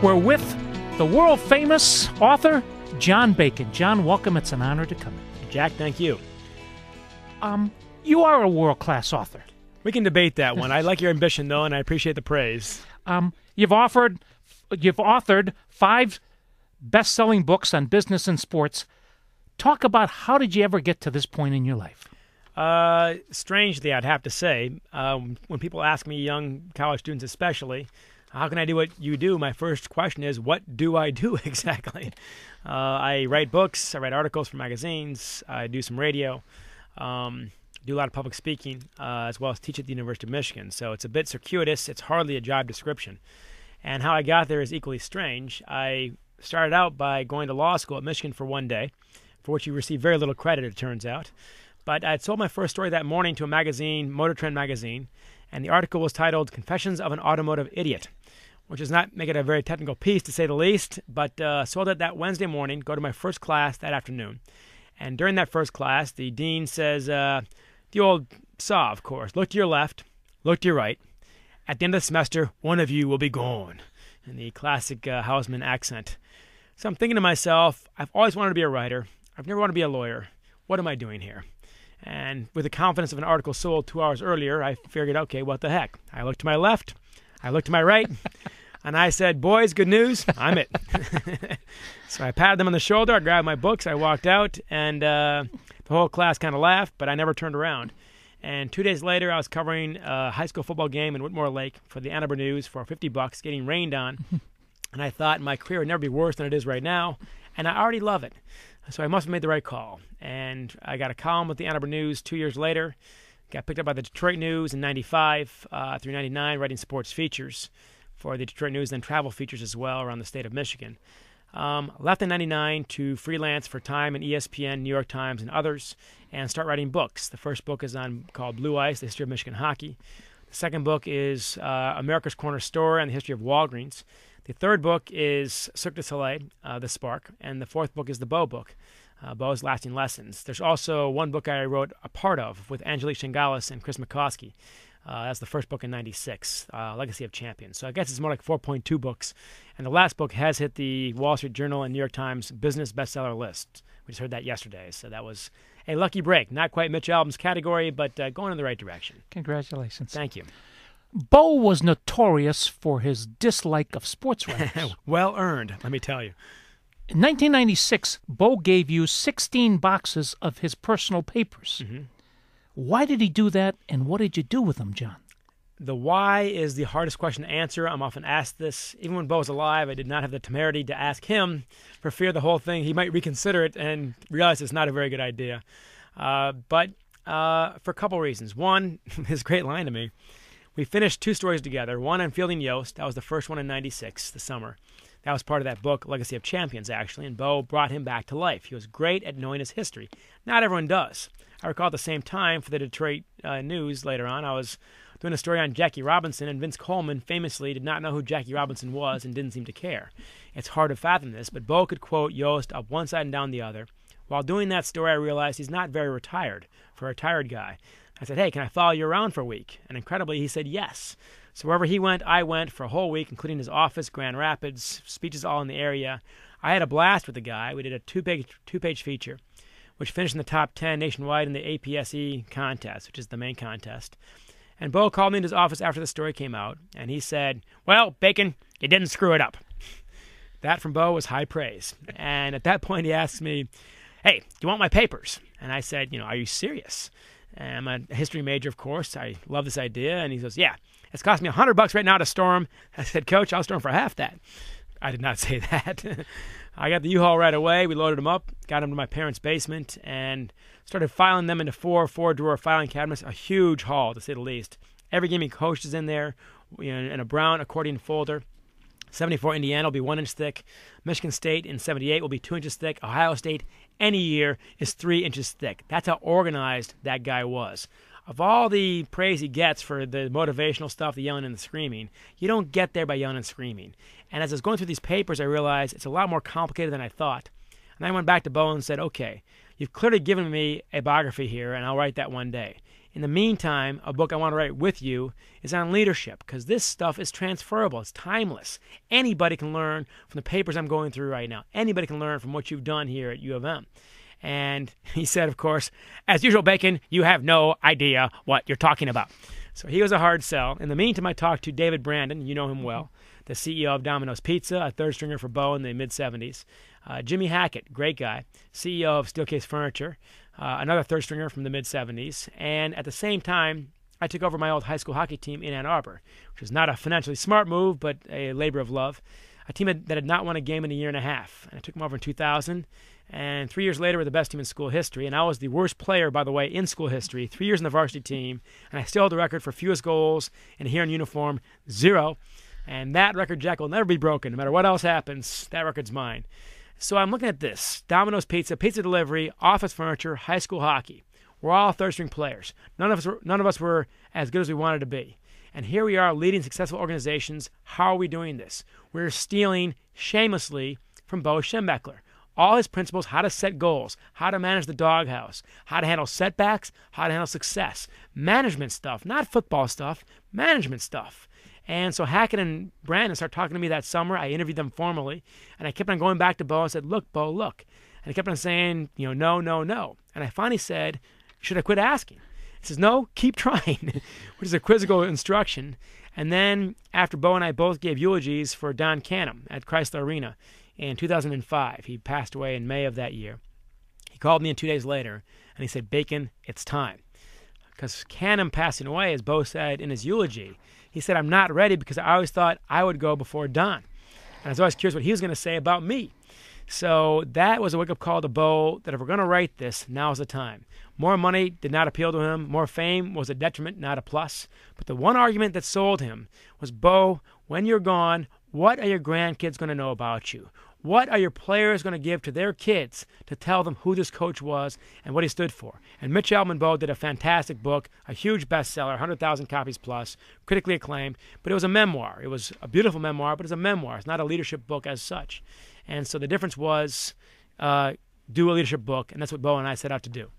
we're with the world-famous author, John Bacon. John, welcome. It's an honor to come in. Jack, thank you. You are a world-class author. We can debate that one. I like your ambition, though, and I appreciate the praise. You've authored 5 best-selling books on business and sports. Talk about how did you ever get to this point in your life? Strangely, I'd have to say, when people ask me, young college students especially, how can I do what you do? My first question is, what do I do exactly? I write books, I write articles for magazines, I do some radio, do a lot of public speaking, as well as teach at the University of Michigan. So it's a bit circuitous. It's hardly a job description. And how I got there is equally strange. I started out by going to law school at Michigan for one day, for which you receive very little credit, it turns out. But I had sold my first story that morning to a magazine, Motor Trend magazine, and the article was titled Confessions of an Automotive Idiot, which does not make it a very technical piece, to say the least, but sold it that Wednesday morning, go to my first class that afternoon. And during that first class, the dean says, the old saw, of course, look to your left, look to your right. At the end of the semester, one of you will be gone, in the classic Houseman accent. So I'm thinking to myself, I've always wanted to be a writer. I've never wanted to be a lawyer. What am I doing here? And with the confidence of an article sold 2 hours earlier, I figured, okay, what the heck? I looked to my left, I looked to my right, and I said, boys, good news, I'm it. So I patted them on the shoulder, I grabbed my books, I walked out, and the whole class kind of laughed, but I never turned around. And 2 days later, I was covering a high school football game in Whitmore Lake for the Ann Arbor News for $50, getting rained on. And I thought my career would never be worse than it is right now, and I already love it. So I must have made the right call. And I got a column with the Ann Arbor News 2 years later, got picked up by the Detroit News in 95 through 99, writing sports features for the Detroit News, then travel features as well around the state of Michigan. Left in 99 to freelance for Time and ESPN, New York Times, and others, and start writing books. The first book is called Blue Ice, the history of Michigan hockey. The second book is America's Corner Store and the history of Walgreens. The third book is Cirque du Soleil, The Spark, and the fourth book is the Bo book, Bo's Lasting Lessons. There's also one book I wrote a part of with Angelique Shingalis and Chris McCoskey. That's the first book in 96, Legacy of Champions. So I guess it's more like 4.2 books. And the last book has hit the Wall Street Journal and New York Times business bestseller list. We just heard that yesterday. So that was a lucky break. Not quite Mitch Albom's category, but going in the right direction. Congratulations. Thank you. Bo was notorious for his dislike of sports writers. Well earned, let me tell you. In 1996, Bo gave you 16 boxes of his personal papers. Mm-hmm. Why did he do that, and what did you do with them, John? The why is the hardest question to answer. I'm often asked this. Even when Bo was alive, I did not have the temerity to ask him for fear the whole thing, he might reconsider it and realize it's not a very good idea. But for a couple reasons. One, his great line to me. We finished 2 stories together, one on Fielding Yost. That was the first one in 96, the summer. That was part of that book, Legacy of Champions, actually, and Bo brought him back to life. He was great at knowing his history. Not everyone does. I recall at the same time for the Detroit News later on, I was doing a story on Jackie Robinson, and Vince Coleman famously did not know who Jackie Robinson was and didn't seem to care. It's hard to fathom this, but Bo could quote Yost up one side and down the other. While doing that story, I realized he's not very retired for a retired guy. I said, hey, can I follow you around for a week? And incredibly, he said yes. So wherever he went, I went for a whole week, including his office, Grand Rapids, speeches all in the area. I had a blast with the guy. We did a two-page feature, which finished in the top 10 nationwide in the APSE contest, which is the main contest. And Bo called me into his office after the story came out, and he said, well, Bacon, you didn't screw it up. That from Bo was high praise. And at that point, he asked me, hey, do you want my papers? And I said, are you serious? And I'm a history major, of course. I love this idea. And he goes, yeah, it's cost me $100 right now to store them. I said, Coach, I'll store them for half that. I did not say that. I got the U-Haul right away. We loaded them up, got them to my parents' basement, and started filing them into 4 4-drawer filing cabinets, a huge haul, to say the least. Every game he coached is in there, in a brown accordion folder. 74 Indiana will be 1 inch thick. Michigan State in 78 will be 2 inches thick. Ohio State any year is 3 inches thick. That's how organized that guy was. Of all the praise he gets for the motivational stuff, the yelling and the screaming, you don't get there by yelling and screaming. And as I was going through these papers, I realized it's a lot more complicated than I thought. And I went back to Bo and said, okay, you've clearly given me a biography here, and I'll write that one day. In the meantime, a book I want to write with you is on leadership, because this stuff is transferable. It's timeless. Anybody can learn from the papers I'm going through right now. Anybody can learn from what you've done here at U of M. And he said, of course, as usual, Bacon, you have no idea what you're talking about. So he was a hard sell. In the meantime, I talked to David Brandon. You know him well, the CEO of Domino's Pizza, a third stringer for Bo in the mid-'70s. Jimmy Hackett, great guy, CEO of Steelcase Furniture, another third stringer from the mid-'70s. And at the same time, I took over my old high school hockey team in Ann Arbor, which was not a financially smart move, but a labor of love. A team that had not won a game in a year and a half. And I took them over in 2000. And 3 years later, we're the best team in school history. And I was the worst player, by the way, in school history. 3 years in the varsity team. And I still hold the record for fewest goals and here in uniform, 0. And that record, Jack, will never be broken. No matter what else happens, that record's mine. So I'm looking at this. Domino's Pizza, pizza delivery, office furniture, high school hockey. We're all third-string players. None of us were as good as we wanted to be. And here we are leading successful organizations. How are we doing this? We're stealing shamelessly from Bo Schembechler. All his principles, how to set goals, how to manage the doghouse, how to handle setbacks, how to handle success. Management stuff, not football stuff, management stuff. And so Hackett and Brandon started talking to me that summer. I interviewed them formally, and I kept on going back to Bo and said, look, Bo, look. And he kept on saying, no, no, no. And I finally said, should I quit asking? He says, no, keep trying, which is a quizzical instruction. And then after Bo and I both gave eulogies for Don Canham at Chrysler Arena in 2005, he passed away in May of that year. He called me 2 days later, and he said, Bacon, it's time. Because Canham passing away, as Bo said in his eulogy, he said, I'm not ready because I always thought I would go before Don. And I was always curious what he was going to say about me. So that was a wake-up call to Bo that if we're going to write this, now's the time. More money did not appeal to him. More fame was a detriment, not a plus. But the one argument that sold him was, Bo, when you're gone, what are your grandkids going to know about you? What are your players going to give to their kids to tell them who this coach was and what he stood for? And Mitch Albom Bo did a fantastic book, a huge bestseller, 100,000 copies plus, critically acclaimed. But it was a memoir. It was a beautiful memoir, but it's a memoir. It's not a leadership book as such. And so the difference was do a leadership book, and that's what Bo and I set out to do.